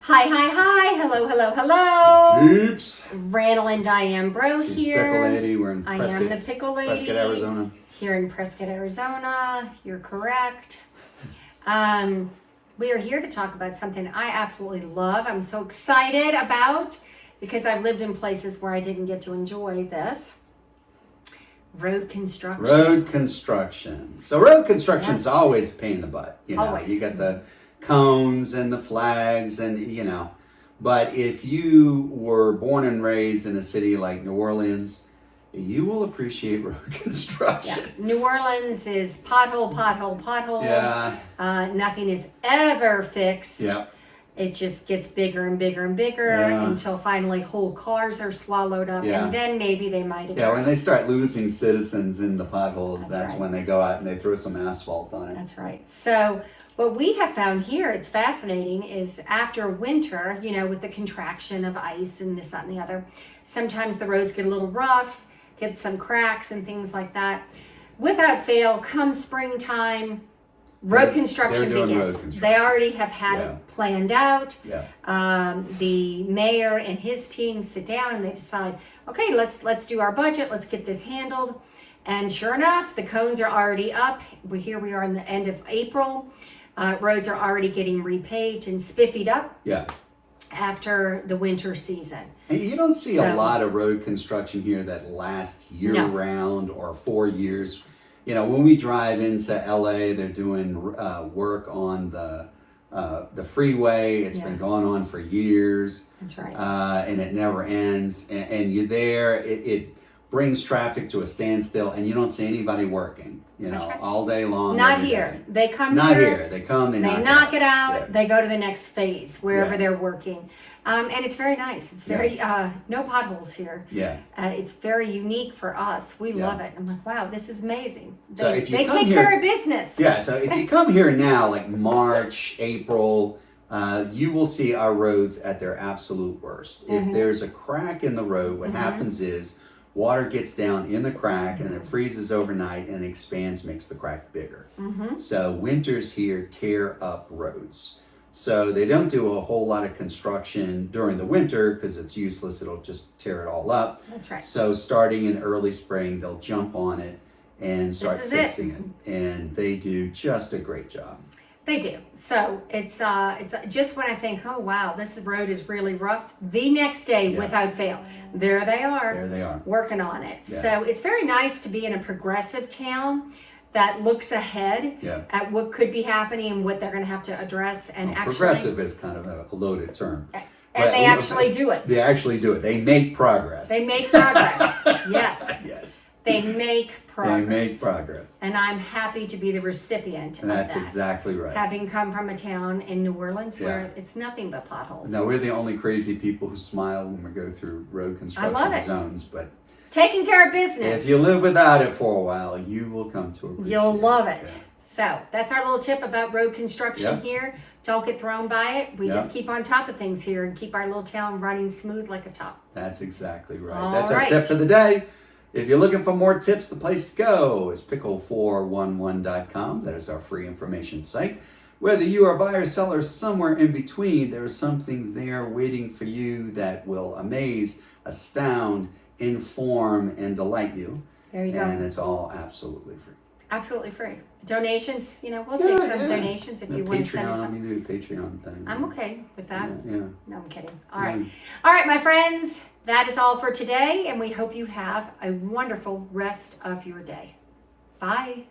Hi. Hello. Oops. Randall and Diane Breaux She's here. Pickle Lady. We're in I Prescott, am the Pickle Lady. Prescott, Arizona. Here in Prescott, Arizona. You're correct. We are here to talk about something I absolutely love. I'm so excited about because I've lived in places where I didn't get to enjoy this. Road construction. Road construction. So road construction is Yes. always a pain in the butt. You know, Always. you got the cones and the flags and. But if you were born and raised in a city like New Orleans, you will appreciate road construction. Yeah. New Orleans is pothole. Yeah. Nothing is ever fixed. Yeah. It just gets bigger and bigger until finally whole cars are swallowed up, Yeah. and then maybe they might address. Yeah, when they start losing citizens in the potholes, that's right. when they go out and they throw some asphalt on it. That's right. So what we have found here, it's fascinating, is after winter, with the contraction of ice and this, that, and the other, sometimes the roads get a little rough, get some cracks and things like that. Without fail, come springtime, road construction They're doing begins. road construction. They already have had it planned out. Yeah. The mayor and his team sit down and they decide, okay, let's do our budget. Let's get this handled. And sure enough, the cones are already up. Here we are in the end of April. Roads are already getting repaved and spiffied up. Yeah. After the winter season. And you don't see a lot of road construction here that lasts year-round or 4 years. When we drive into LA, they're doing work on the freeway. It's been going on for years. That's right. And it never ends. And you're there. It brings traffic to a standstill, and you don't see anybody working. All day long. Not here. They come Not here. here. They come. They knock it out. Yeah. They go to the next phase wherever they're working, and it's very nice. It's very no potholes here. Yeah. It's very unique for us. We love it. I'm like, wow, this is amazing. So They if you take come care here- of business. Yeah, so if you come here now, like March, April, you will see our roads at their absolute worst. If there's a crack in the road, what happens is water gets down in the crack and it freezes overnight and expands, makes the crack bigger. So winters here tear up roads. So they don't do a whole lot of construction during the winter because it's useless. It'll just tear it all up. That's right. So starting in early spring, they'll jump on it and start fixing it. And they do just a great job. They do. So it's just when I think, oh wow, this road is really rough. The next day, without fail, there they are. There they are. Working on it. Yeah. So it's very nice to be in a progressive town that looks ahead at what could be happening and what they're going to have to address. And actually, progressive is kind of a loaded term. And they actually do it. They actually do it. They make progress. They make progress. Yes. Yes. They make progress. They make progress. And I'm happy to be the recipient of that. That's exactly right. Having come from a town in New Orleans where it's nothing but potholes. No, we're the only crazy people who smile when we go through road construction zones. But taking care of business. if you live without it for a while, you will come to appreciate it. You'll love it. Yeah. So that's our little tip about road construction here. Don't get thrown by it. We just keep on top of things here and keep our little town running smooth like a top. That's exactly right. All That's right. our tip for the day. If you're looking for more tips, the place to go is pickle411.com. That is our free information site. Whether you are a buyer, seller, somewhere in between, there is something there waiting for you that will amaze, astound, inform, and delight you. There you go. And it's all absolutely free. Absolutely free. Donations, we'll take some donations if you want to send us some. Patreon, we do the Patreon thing. I'm okay with that. Yeah. No, I'm kidding. All right. All right, my friends, that is all for today, and we hope you have a wonderful rest of your day. Bye.